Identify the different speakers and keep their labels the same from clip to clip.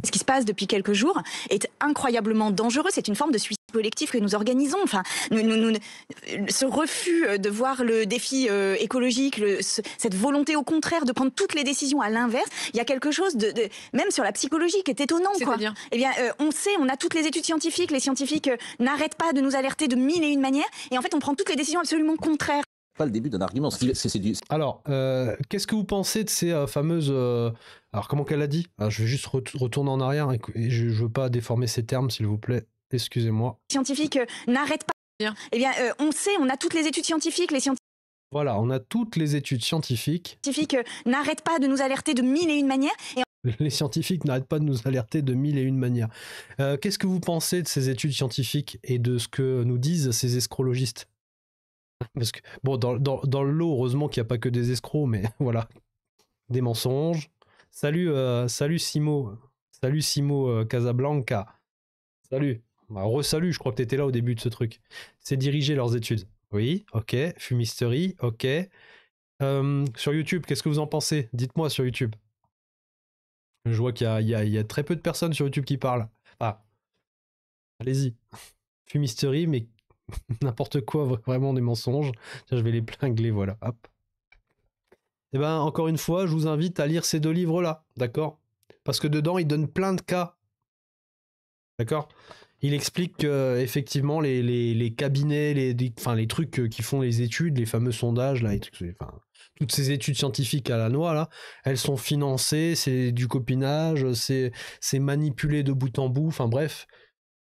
Speaker 1: Ce qui se passe depuis quelques jours est incroyablement dangereux. C'est une forme de suicide collectif que nous organisons. Enfin, ce refus de voir le défi écologique, cette volonté au contraire de prendre toutes les décisions à l'inverse, il y a quelque chose même sur la psychologie qui est étonnant.
Speaker 2: C'est-à-dire ?
Speaker 1: Eh bien, on sait, on a toutes les études scientifiques. Les scientifiques n'arrêtent pas de nous alerter de mille et une manières. Et en fait, on prend toutes les décisions absolument contraires.
Speaker 3: Pas le début d'un argument.
Speaker 4: Alors, qu'est-ce que vous pensez de ces fameuses... Alors, comment qu'elle a dit ? Je vais juste retourner en arrière et je veux pas déformer ces termes, s'il vous plaît. Excusez-moi.
Speaker 1: Les scientifiques n'arrêtent pas. Eh bien, on sait, on a toutes les études scientifiques.
Speaker 4: Voilà, on a toutes les études scientifiques.
Speaker 1: Les scientifiques n'arrêtent pas de nous alerter de mille et une manières.
Speaker 4: Les scientifiques n'arrêtent pas de nous alerter de mille et une manières. Qu'est-ce que vous pensez de ces études scientifiques et de ce que nous disent ces escrologistes ? Parce que, bon, dans le lot, heureusement qu'il n'y a pas que des escrocs, mais voilà. Des mensonges. Salut Simo. Salut Simo Casablanca. Salut. Bah, re-salut, je crois que tu étais là au début de ce truc. C'est diriger leurs études. Oui, ok. Fumisterie, ok. Sur YouTube, qu'est-ce que vous en pensez ? Dites-moi sur YouTube. Je vois qu'il y a très peu de personnes sur YouTube qui parlent. Ah, allez-y. Fumisterie, mais n'importe quoi, vraiment des mensonges. Tiens, je vais les plingler, voilà. Hop. Et ben, encore une fois, je vous invite à lire ces deux livres-là, d'accord ? Parce que dedans, il donne plein de cas. D'accord ? Il explique que, effectivement, les cabinets, les trucs qui font les études, les fameux sondages, là, toutes ces études scientifiques à la noix, là, elles sont financées, c'est du copinage, c'est manipulé de bout en bout, enfin bref.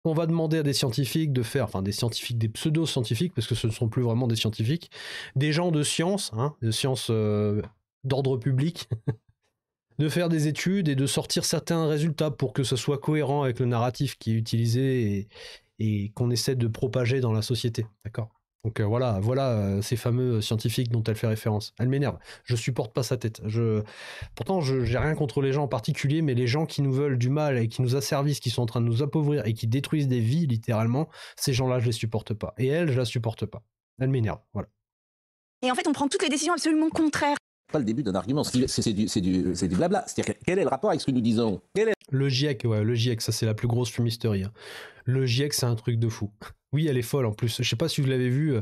Speaker 4: On va demander à des scientifiques de faire, des pseudo-scientifiques, parce que ce ne sont plus vraiment des scientifiques, des gens de science, d'ordre public, de faire des études et de sortir certains résultats pour que ce soit cohérent avec le narratif qui est utilisé et qu'on essaie de propager dans la société. D'accord ? Donc voilà ces fameux scientifiques dont elle fait référence. Elle m'énerve. Je supporte pas sa tête. Pourtant, j'ai rien contre les gens en particulier, mais les gens qui nous veulent du mal et qui nous asservissent, qui sont en train de nous appauvrir et qui détruisent des vies, littéralement, ces gens-là, je les supporte pas. Et elle, je la supporte pas. Elle m'énerve. Voilà.
Speaker 1: Et en fait, on prend toutes les décisions absolument contraires.
Speaker 3: Pas le début d'un argument. C'est du blabla. C'est-à-dire, quel est le rapport avec ce que nous disons ?
Speaker 4: Le GIEC, ça c'est la plus grosse fumisterie. Hein. Le GIEC, c'est un truc de fou. Oui, elle est folle en plus. Je sais pas si vous l'avez vu,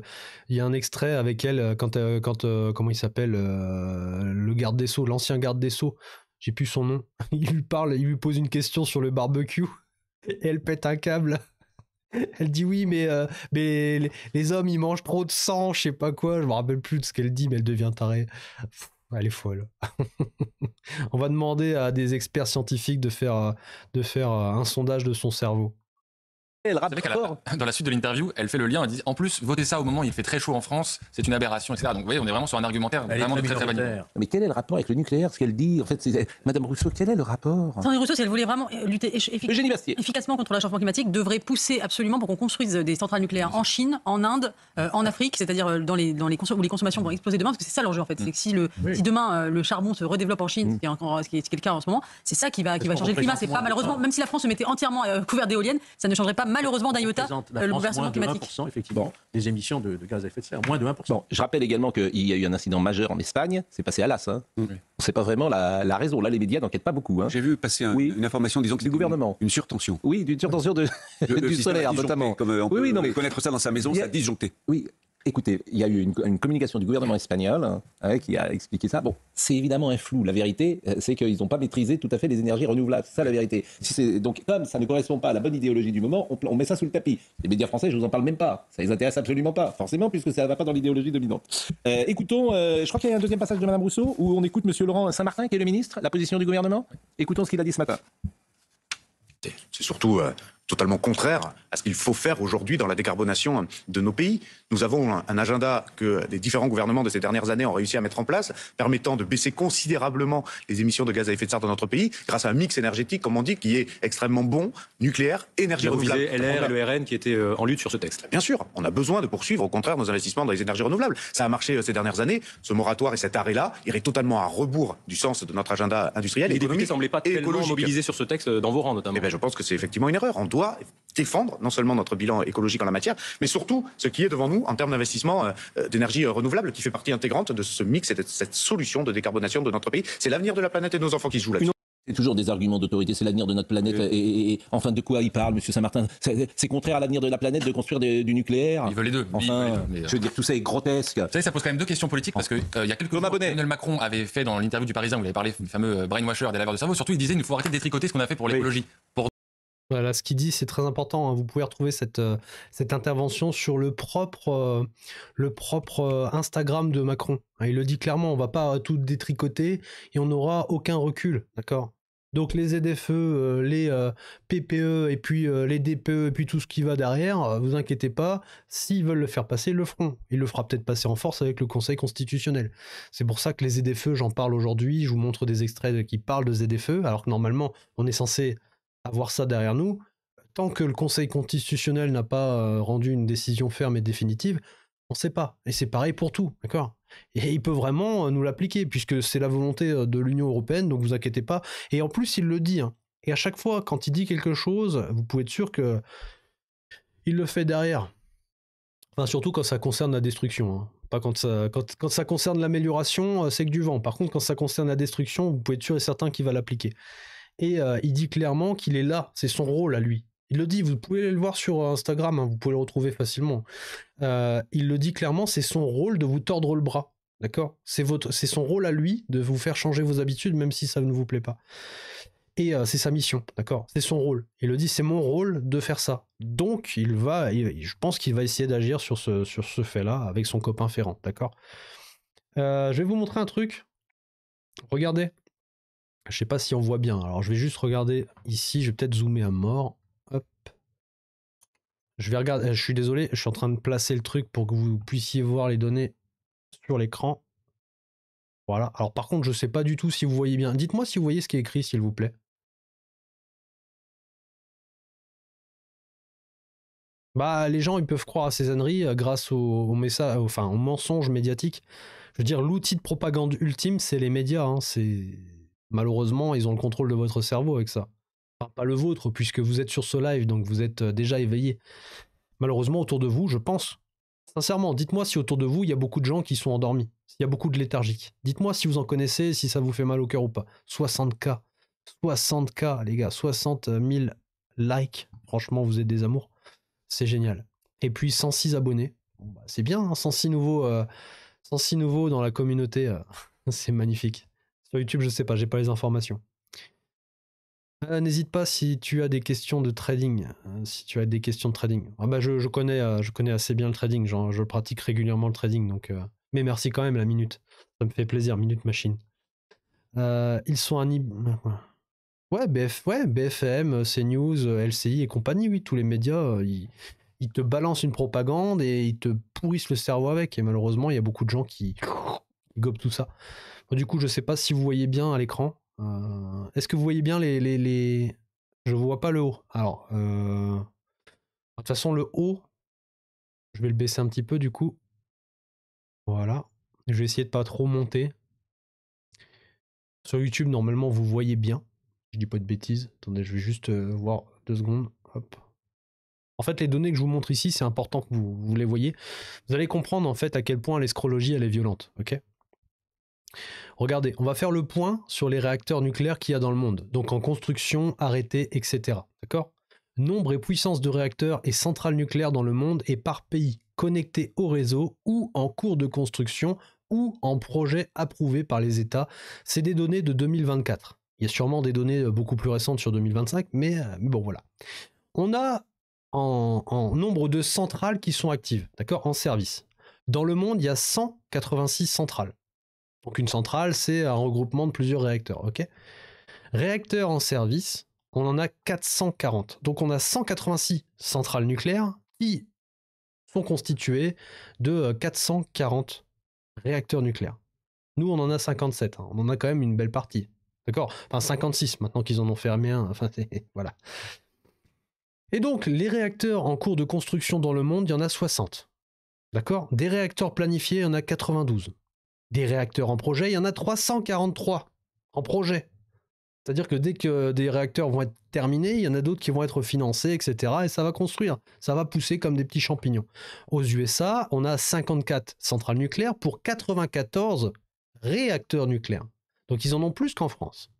Speaker 4: il y a un extrait avec elle quand comment il s'appelle, le garde des Sceaux, l'ancien garde des Sceaux. J'ai plus son nom. Il lui pose une question sur le barbecue et elle pète un câble. Elle dit oui, mais les hommes ils mangent trop de sang, je sais pas quoi. Je me rappelle plus de ce qu'elle dit, mais elle devient tarée. Elle est folle. On va demander à des experts scientifiques de faire un sondage de son cerveau.
Speaker 5: C'est vrai dans la suite de l'interview, elle fait le lien, elle dit en plus, votez ça au moment où il fait très chaud en France, c'est une aberration, etc. Donc vous voyez, on est vraiment sur un argumentaire vraiment très très valide.
Speaker 3: Mais quel est le rapport avec le nucléaire ? Ce qu'elle dit, en fait, Madame Rousseau, quel est le rapport ?
Speaker 2: Sandrine Rousseau, si elle voulait vraiment lutter efficacement contre le réchauffement climatique, devrait pousser absolument pour qu'on construise des centrales nucléaires en Chine, en Inde, en Afrique, c'est-à-dire où les consommations vont exploser demain, parce que c'est ça l'enjeu en fait. C'est que si demain le charbon se redéveloppe en Chine, ce qui est le cas en ce moment, c'est ça qui va changer le climat. C'est pas malheureusement, même si la France se mettait entièrement couverte d'éoliennes, ça ne changerait pas malheureusement d'un iota le bouleversement climatique.
Speaker 6: Moins de 1%, effectivement, des émissions de gaz à effet de serre, moins de 1%.
Speaker 3: Bon, je rappelle également qu'il y a eu un incident majeur en Espagne, c'est passé à l'as. Hein. On ne sait pas vraiment la raison. Là, les médias n'enquêtent pas beaucoup. Hein.
Speaker 7: J'ai vu passer une information disant que
Speaker 3: du gouvernement.
Speaker 7: Une surtension.
Speaker 3: Oui, d'une surtension du solaire, notamment.
Speaker 7: Comme on peut connaître ça dans sa maison, ça a disjoncté. Oui. Écoutez, il y a eu une communication du gouvernement espagnol qui a expliqué ça. Bon, c'est évidemment un flou. La vérité, c'est qu'ils n'ont pas maîtrisé tout à fait les énergies renouvelables. C'est ça la vérité. Donc, comme ça ne correspond pas à la bonne idéologie du moment, on met ça sous le tapis. Les médias français, je ne vous en parle même pas. Ça les intéresse absolument pas, forcément, puisque ça ne va pas dans l'idéologie dominante. Écoutons, je crois qu'il y a un deuxième passage de Madame Rousseau où on écoute Monsieur Laurent Saint-Martin, qui est le ministre, la position du gouvernement. Écoutons ce qu'il a dit ce matin.
Speaker 8: C'est surtout totalement contraire à ce qu'il faut faire aujourd'hui dans la décarbonation de nos pays. Nous avons un agenda que les différents gouvernements de ces dernières années ont réussi à mettre en place, permettant de baisser considérablement les émissions de gaz à effet de serre dans notre pays, grâce à un mix énergétique, comme on dit, qui est extrêmement bon, nucléaire, énergie renouvelable.
Speaker 6: Vous visez LR et le RN qui étaient en lutte sur ce texte.
Speaker 8: Bien sûr, on a besoin de poursuivre, au contraire, nos investissements dans les énergies renouvelables. Ça a marché ces dernières années. Ce moratoire et cet arrêt-là irait totalement à rebours du sens de notre agenda industriel et économique.
Speaker 6: Les députés ne semblaient pas tellement mobilisés sur ce texte dans vos rangs, notamment.
Speaker 8: Je pense que c'est effectivement une erreur. On doit défendre non seulement notre bilan écologique en la matière, mais surtout ce qui est devant nous en termes d'investissement d'énergie renouvelable qui fait partie intégrante de ce mix et de cette solution de décarbonation de notre pays. C'est l'avenir de la planète et de nos enfants qui se jouent là-dessus.
Speaker 3: C'est toujours des arguments d'autorité, c'est l'avenir de notre planète. Et enfin, de quoi il parle, M. Saint-Martin? C'est contraire à l'avenir de la planète de construire du nucléaire.
Speaker 5: Il veut les deux.
Speaker 3: Enfin, je veux dire, tout ça est grotesque.
Speaker 5: Vous savez, ça pose quand même deux questions politiques, parce qu'il y a quelques jours, Emmanuel Macron avait fait dans l'interview du Parisien, où il avait parlé du fameux brainwasher des laveurs de cerveau, surtout il disait il nous faut arrêter de détricoter ce qu'on a fait pour l'écologie.
Speaker 4: Voilà, ce qu'il dit, c'est très important. Hein. Vous pouvez retrouver cette intervention sur le propre Instagram de Macron. Hein, il le dit clairement, on va pas tout détricoter et on n'aura aucun recul, d'accord? Donc les ZFE, les PPE et puis les DPE et puis tout ce qui va derrière, vous inquiétez pas, s'ils veulent le faire passer, ils le feront. Ils le fera peut-être passer en force avec le Conseil constitutionnel. C'est pour ça que les ZFE, j'en parle aujourd'hui, je vous montre des extraits qui parlent de ZFE, alors que normalement, on est censé avoir ça derrière nous. Tant que le Conseil constitutionnel n'a pas rendu une décision ferme et définitive, on ne sait pas. Et c'est pareil pour tout, d'accord? Et il peut vraiment nous l'appliquer, puisque c'est la volonté de l'Union européenne, donc vous inquiétez pas. Et en plus, il le dit. Hein. Et à chaque fois, quand il dit quelque chose, vous pouvez être sûr que il le fait derrière. Enfin, surtout quand ça concerne la destruction. Hein. Pas quand ça concerne l'amélioration, c'est que du vent. Par contre, quand ça concerne la destruction, vous pouvez être sûr et certain qu'il va l'appliquer. Et il dit clairement qu'il est là, c'est son rôle à lui. Il le dit, vous pouvez le voir sur Instagram, hein, vous pouvez le retrouver facilement. Il le dit clairement, c'est son rôle de vous tordre le bras, d'accord? C'est son rôle à lui de vous faire changer vos habitudes, même si ça ne vous plaît pas. Et c'est sa mission, d'accord? C'est son rôle. Il le dit, c'est mon rôle de faire ça. Donc, je pense qu'il va essayer d'agir sur ce fait-là avec son copain Ferrand, d'accord? Je vais vous montrer un truc. Regardez. Je sais pas si on voit bien. Alors, je vais juste regarder ici. Je vais peut-être zoomer à mort. Hop. Je vais regarder. Je suis désolé. Je suis en train de placer le truc pour que vous puissiez voir les données sur l'écran. Voilà. Alors, par contre, je sais pas du tout si vous voyez bien. Dites-moi si vous voyez ce qui est écrit, s'il vous plaît. Bah, les gens, ils peuvent croire à ces âneries grâce au message, enfin, au mensonge médiatique. Je veux dire, l'outil de propagande ultime, c'est les médias. Hein. Malheureusement, ils ont le contrôle de votre cerveau avec ça. Enfin, pas le vôtre, puisque vous êtes sur ce live, donc vous êtes déjà éveillé. Malheureusement, autour de vous, je pense. Sincèrement, dites-moi si autour de vous, il y a beaucoup de gens qui sont endormis. S'il y a beaucoup de léthargiques. Dites-moi si vous en connaissez, si ça vous fait mal au cœur ou pas. 60K. 60K, les gars. 60 000 likes. Franchement, vous êtes des amours. C'est génial. Et puis 106 abonnés. Bon, bah, c'est bien, hein, 106 nouveaux dans la communauté. C'est magnifique. Sur YouTube, je sais pas, j'ai pas les informations. N'hésite pas si tu as des questions de trading. Ah bah je connais assez bien le trading. Je pratique régulièrement le trading. Donc, mais merci quand même la minute. Ça me fait plaisir, Minute Machine. Ils sont Ouais, BFM, CNews, LCI et compagnie, oui, tous les médias, ils te balancent une propagande et ils te pourrissent le cerveau avec. Et malheureusement, il y a beaucoup de gens qui gobent tout ça. Du coup, je sais pas si vous voyez bien à l'écran. Est-ce que vous voyez bien les... Je vois pas le haut. Alors, de toute façon, le haut, je vais le baisser un petit peu du coup. Voilà. Je vais essayer de pas trop monter. Sur YouTube, normalement, vous voyez bien. Je dis pas de bêtises. Attendez, je vais juste voir 2 secondes. Hop. En fait, les données que je vous montre ici, c'est important que vous les voyez. Vous allez comprendre en fait à quel point l'escrologie, elle est violente. Ok ? Regardez, on va faire le point sur les réacteurs nucléaires qu'il y a dans le monde. Donc en construction, arrêtés, etc. D'accord ? Nombre et puissance de réacteurs et centrales nucléaires dans le monde et par pays connectés au réseau ou en cours de construction ou en projet approuvé par les États. C'est des données de 2024. Il y a sûrement des données beaucoup plus récentes sur 2025, mais bon voilà. On a en nombre de centrales qui sont actives, d'accord, en service. Dans le monde, il y a 186 centrales. Donc une centrale, c'est un regroupement de plusieurs réacteurs, ok ? Réacteurs en service, on en a 440. Donc on a 186 centrales nucléaires qui sont constituées de 440 réacteurs nucléaires. Nous, on en a 57. Hein. On en a quand même une belle partie. D'accord ? Enfin, 56, maintenant qu'ils en ont fermé un. Enfin, voilà. Et donc, les réacteurs en cours de construction dans le monde, il y en a 60. D'accord ? Des réacteurs planifiés, il y en a 92. Des réacteurs en projet, il y en a 343 en projet. C'est-à-dire que dès que des réacteurs vont être terminés, il y en a d'autres qui vont être financés, etc. Et ça va construire. Ça va pousser comme des petits champignons. Aux USA, on a 54 centrales nucléaires pour 94 réacteurs nucléaires. Donc ils en ont plus qu'en France.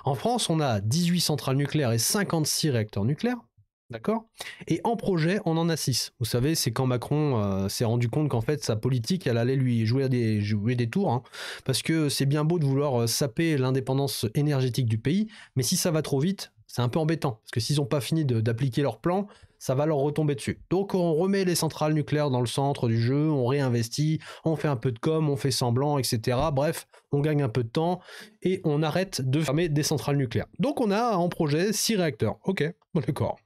Speaker 4: En France, on a 18 centrales nucléaires et 56 réacteurs nucléaires. D'accord? Et en projet, on en a 6. Vous savez, c'est quand Macron s'est rendu compte qu'en fait, sa politique, elle allait lui jouer des tours. Hein, parce que c'est bien beau de vouloir saper l'indépendance énergétique du pays, mais si ça va trop vite, c'est un peu embêtant. Parce que s'ils n'ont pas fini d'appliquer leur plan, ça va leur retomber dessus. Donc on remet les centrales nucléaires dans le centre du jeu, on réinvestit, on fait un peu de com, on fait semblant, etc. Bref, on gagne un peu de temps et on arrête de fermer des centrales nucléaires. Donc on a en projet 6 réacteurs. Ok, bon, d'accord.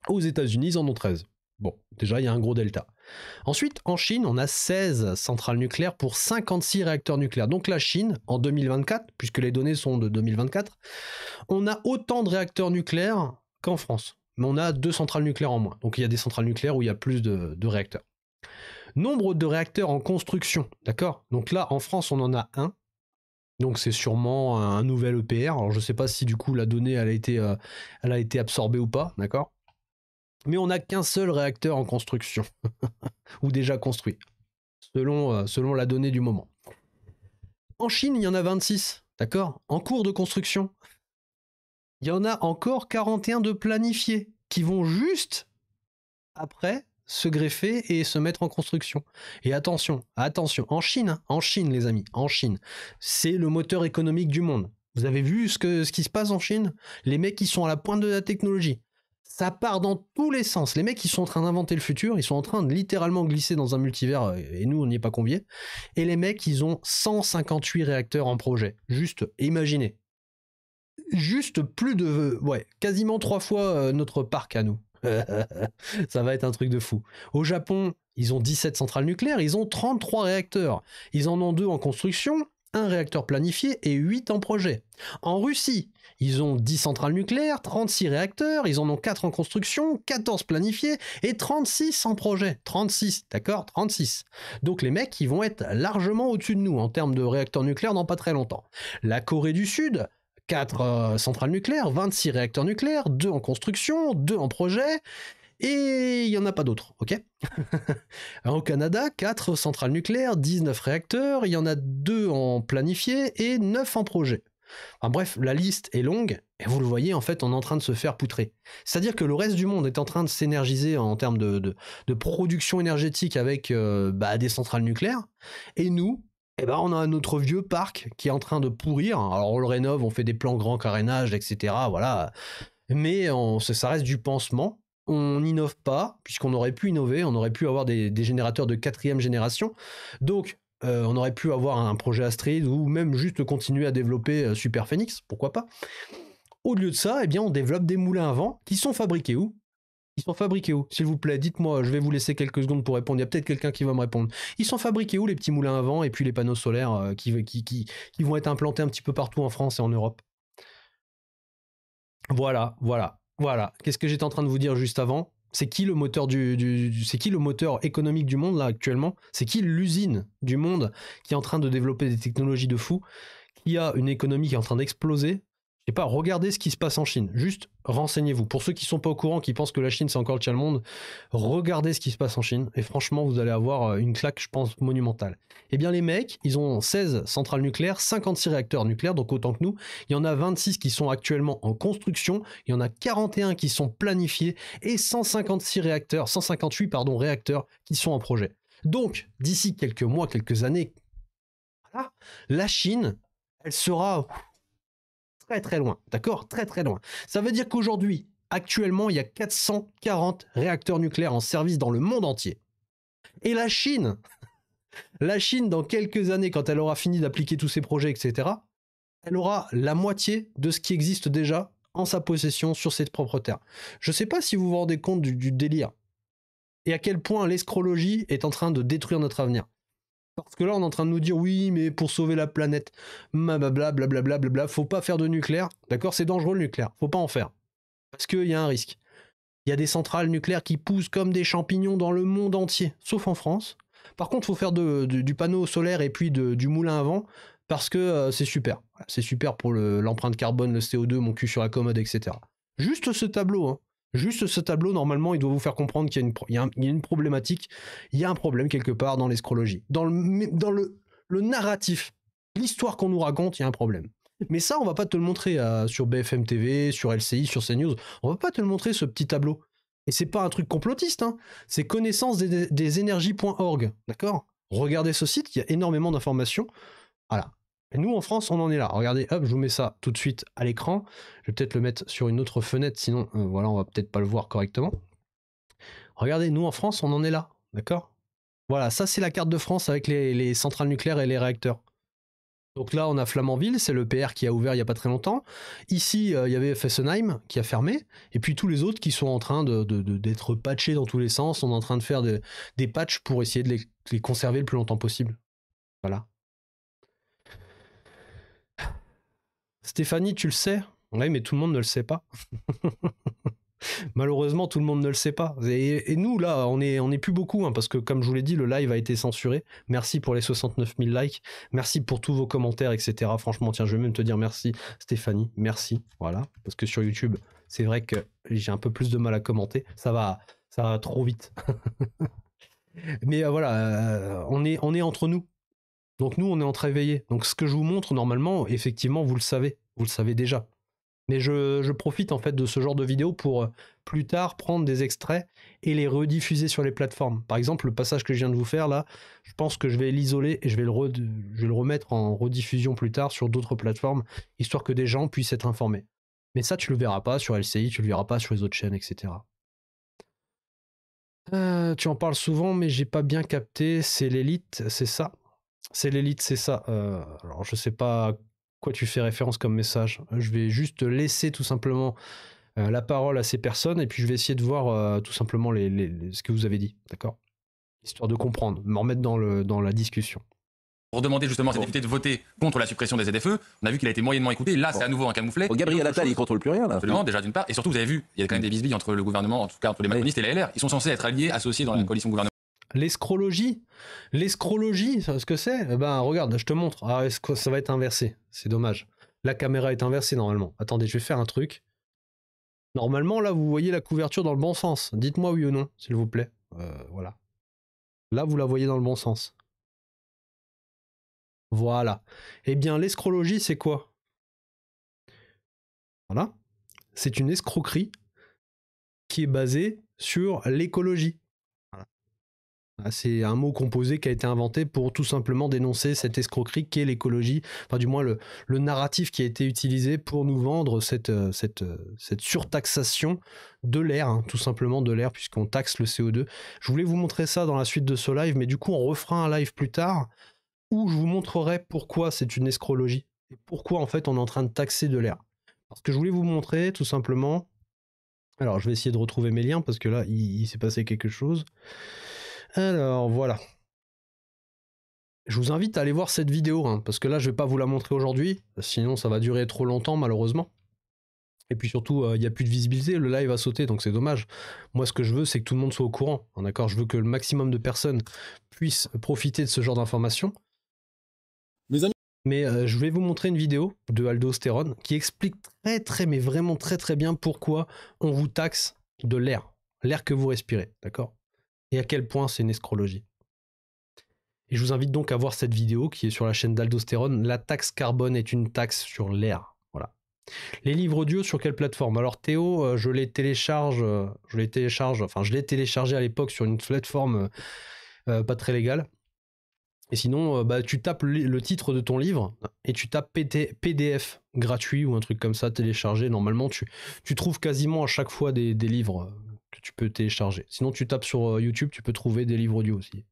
Speaker 4: Aux États-Unis, ils en ont 13. Bon, déjà, il y a un gros delta. Ensuite, en Chine, on a 16 centrales nucléaires pour 56 réacteurs nucléaires. Donc la Chine, en 2024, puisque les données sont de 2024, on a autant de réacteurs nucléaires qu'en France. Mais on a 2 centrales nucléaires en moins. Donc il y a des centrales nucléaires où il y a plus de réacteurs. Nombre de réacteurs en construction, d'accord? Donc là, en France, on en a 1. Donc c'est sûrement un nouvel EPR. Alors je ne sais pas si du coup la donnée elle a été absorbée ou pas, d'accord? Mais on n'a qu'un seul réacteur en construction, ou déjà construit, selon la donnée du moment. En Chine, il y en a 26, d'accord? En cours de construction. Il y en a encore 41 de planifiés, qui vont juste après se greffer et se mettre en construction. Et attention, en Chine les amis, en Chine, c'est le moteur économique du monde. Vous avez vu ce qui se passe en Chine? Les mecs qui sont à la pointe de la technologie. Ça part dans tous les sens. Les mecs qui sont en train d'inventer le futur, ils sont en train de littéralement glisser dans un multivers et nous on n'y est pas conviés. Et les mecs, ils ont 158 réacteurs en projet. Juste, imaginez. Juste plus de... Ouais, quasiment 3 fois notre parc à nous. Ça va être un truc de fou. Au Japon, ils ont 17 centrales nucléaires, ils ont 33 réacteurs. Ils en ont 2 en construction, 1 réacteur planifié et 8 en projet. En Russie, ils ont 10 centrales nucléaires, 36 réacteurs, ils en ont 4 en construction, 14 planifiés et 36 en projet. 36, d'accord? 36. Donc les mecs, ils vont être largement au-dessus de nous en termes de réacteurs nucléaires dans pas très longtemps. La Corée du Sud, 4 centrales nucléaires, 26 réacteurs nucléaires, 2 en construction, 2 en projet, et il n'y en a pas d'autres, ok? Au Canada, 4 centrales nucléaires, 19 réacteurs, il y en a 2 en planifié et 9 en projet. Enfin, bref, la liste est longue, et vous le voyez, en fait, on est en train de se faire poutrer. C'est-à-dire que le reste du monde est en train de s'énergiser en termes de production énergétique avec des centrales nucléaires, et nous, on a notre vieux parc qui est en train de pourrir. Alors on le rénove, on fait des plans grand carénage, etc. Voilà. Mais ça reste du pansement. On n'innove pas, puisqu'on aurait pu innover, on aurait pu avoir des générateurs de 4e génération. Donc, on aurait pu avoir un projet Astrid ou même juste continuer à développer Super Phoenix, pourquoi pas. Au lieu de ça, on développe des moulins à vent qui sont fabriqués où? Ils sont fabriqués où? S'il vous plaît, dites-moi, je vais vous laisser quelques secondes pour répondre. Il y a peut-être quelqu'un qui va me répondre. Ils sont fabriqués où, les petits moulins à vent et puis les panneaux solaires qui vont être implantés un petit peu partout en France et en Europe? Voilà. Qu'est-ce que j'étais en train de vous dire juste avant? C'est qui le moteur c'est qui le moteur économique du monde là actuellement? C'est qui l'usine du monde qui est en train de développer des technologies de fou, qui a une économie qui est en train d'exploser? Je sais pas, regardez ce qui se passe en Chine. Juste renseignez-vous. Pour ceux qui sont pas au courant, qui pensent que la Chine c'est encore le tient le monde, regardez ce qui se passe en Chine et franchement vous allez avoir une claque, je pense, monumentale. Eh bien les mecs, ils ont 16 centrales nucléaires, 56 réacteurs nucléaires, donc autant que nous. Il y en a 26 qui sont actuellement en construction, il y en a 41 qui sont planifiés et 158 réacteurs qui sont en projet. Donc d'ici quelques mois, quelques années, voilà, la Chine, elle sera très très loin, d'accord? Très très loin. Ça veut dire qu'aujourd'hui, actuellement, il y a 440 réacteurs nucléaires en service dans le monde entier. Et la Chine, dans quelques années, quand elle aura fini d'appliquer tous ses projets, etc., elle aura la moitié de ce qui existe déjà en sa possession sur ses propres terres. Je ne sais pas si vous vous rendez compte du délire et à quel point l'escrologie est en train de détruire notre avenir. Parce que là, on est en train de nous dire, oui, mais pour sauver la planète, blablabla, faut pas faire de nucléaire, d'accord? C'est dangereux le nucléaire, faut pas en faire. Parce qu'il y a un risque. Il y a des centrales nucléaires qui poussent comme des champignons dans le monde entier, sauf en France. Par contre, il faut faire du panneau solaire et puis du moulin à vent, parce que c'est super. C'est super pour l'empreinte carbone, le CO2, mon cul sur la commode, etc. Juste ce tableau, hein. Juste ce tableau, normalement, il doit vous faire comprendre qu'il y a une problématique, il y a un problème quelque part dans l'escrologie. Dans le narratif, l'histoire qu'on nous raconte, il y a un problème. Mais ça, on va pas te le montrer sur BFM TV, sur LCI, sur CNews. On va pas te le montrer, ce petit tableau. Et c'est pas un truc complotiste, hein. C'est connaissance-des-énergies.org, d'accord? Regardez ce site, il y a énormément d'informations. Voilà. Et nous, en France, on en est là. Regardez, hop, je vous mets ça tout de suite à l'écran. Je vais peut-être le mettre sur une autre fenêtre, sinon, voilà, on va peut-être pas le voir correctement. Regardez, nous, en France, on en est là, d'accord? Voilà, ça, c'est la carte de France avec les centrales nucléaires et les réacteurs. Donc là, on a Flamanville, c'est le PR qui a ouvert il n'y a pas très longtemps. Ici, il y avait Fessenheim qui a fermé. Et puis tous les autres qui sont en train d'être patchés dans tous les sens. On est en train de faire des patchs pour essayer de les conserver le plus longtemps possible. Voilà. Stéphanie, tu le sais? Oui, mais tout le monde ne le sait pas. Malheureusement, tout le monde ne le sait pas. Et nous, là, on est plus beaucoup, hein, parce que, comme je vous l'ai dit, le live a été censuré. Merci pour les 69 000 likes. Merci pour tous vos commentaires, etc. Franchement, tiens, je vais même te dire merci, Stéphanie. Merci. Voilà. Parce que sur YouTube, c'est vrai que j'ai un peu plus de mal à commenter. Ça va trop vite. Mais voilà, on est entre nous. Donc nous, on est entre éveillés. Donc ce que je vous montre, normalement, effectivement, vous le savez déjà. Mais je profite en fait de ce genre de vidéo pour plus tard prendre des extraits et les rediffuser sur les plateformes. Par exemple, le passage que je viens de vous faire là, je pense que je vais l'isoler et je vais le remettre en rediffusion plus tard sur d'autres plateformes, histoire que des gens puissent être informés. Mais ça, tu le verras pas sur LCI, tu le verras pas sur les autres chaînes, etc. Tu en parles souvent, mais j'ai pas bien capté. C'est l'élite, c'est ça? C'est l'élite, c'est ça. Alors, je sais pas à quoi tu fais référence comme message. Je vais juste laisser tout simplement la parole à ces personnes et puis je vais essayer de voir tout simplement ce que vous avez dit, d'accord? Histoire de comprendre, me remettre dans la discussion.
Speaker 5: Pour demander justement à ces députés de voter contre la suppression des ZFE, on a vu qu'il a été moyennement écouté. Là, c'est à nouveau un camouflet.
Speaker 3: Gabriel Attal, il contrôle plus rien, là.
Speaker 5: Absolument, déjà d'une part. Et surtout, vous avez vu, il y a quand même des bisbilles entre le gouvernement, en tout cas entre les macronistes et les LR. Ils sont censés être alliés, associés dans la coalition gouvernementale.
Speaker 4: L'escrologie, ce que c'est? Ben regarde, je te montre. Ah, ça va être inversé, c'est dommage. La caméra est inversée normalement. Attendez, je vais faire un truc. Normalement, là, vous voyez la couverture dans le bon sens. Dites-moi oui ou non, s'il vous plaît. Voilà. Là, vous la voyez dans le bon sens. Voilà. Eh bien, l'escrologie, c'est quoi? Voilà. C'est une escroquerie qui est basée sur l'écologie. C'est un mot composé qui a été inventé pour tout simplement dénoncer cette escroquerie qu'est l'écologie, enfin du moins le narratif qui a été utilisé pour nous vendre cette surtaxation de l'air, hein, tout simplement de l'air, puisqu'on taxe le CO2. Je voulais vous montrer ça dans la suite de ce live, mais du coup on refera un live plus tard où je vous montrerai pourquoi c'est une escrologie et pourquoi en fait on est en train de taxer de l'air. Parce que je voulais vous montrer tout simplement... Alors je vais essayer de retrouver mes liens parce que là il s'est passé quelque chose. Alors voilà. Je vous invite à aller voir cette vidéo, hein, parce que là je vais pas vous la montrer aujourd'hui, sinon ça va durer trop longtemps malheureusement. Et puis surtout, il n'y a plus de visibilité, le live a sauté, donc c'est dommage. Moi ce que je veux, c'est que tout le monde soit au courant, hein, d'accord? Je veux que le maximum de personnes puissent profiter de ce genre d'informations. Mes amis. Mais je vais vous montrer une vidéo de Aldostérone qui explique mais vraiment très bien pourquoi on vous taxe de l'air que vous respirez, d'accord? Et à quel point c'est une escrologie. Et je vous invite donc à voir cette vidéo qui est sur la chaîne d'Aldostérone. La taxe carbone est une taxe sur l'air. Voilà. Les livres audio sur quelle plateforme? Alors Théo, je l'ai téléchargé à l'époque sur une plateforme pas très légale. Et sinon, tu tapes le titre de ton livre et tu tapes PDF gratuit ou un truc comme ça, téléchargé. Normalement, tu trouves quasiment à chaque fois des livres que tu peux télécharger. Sinon, tu tapes sur YouTube, tu peux trouver des livres audio aussi.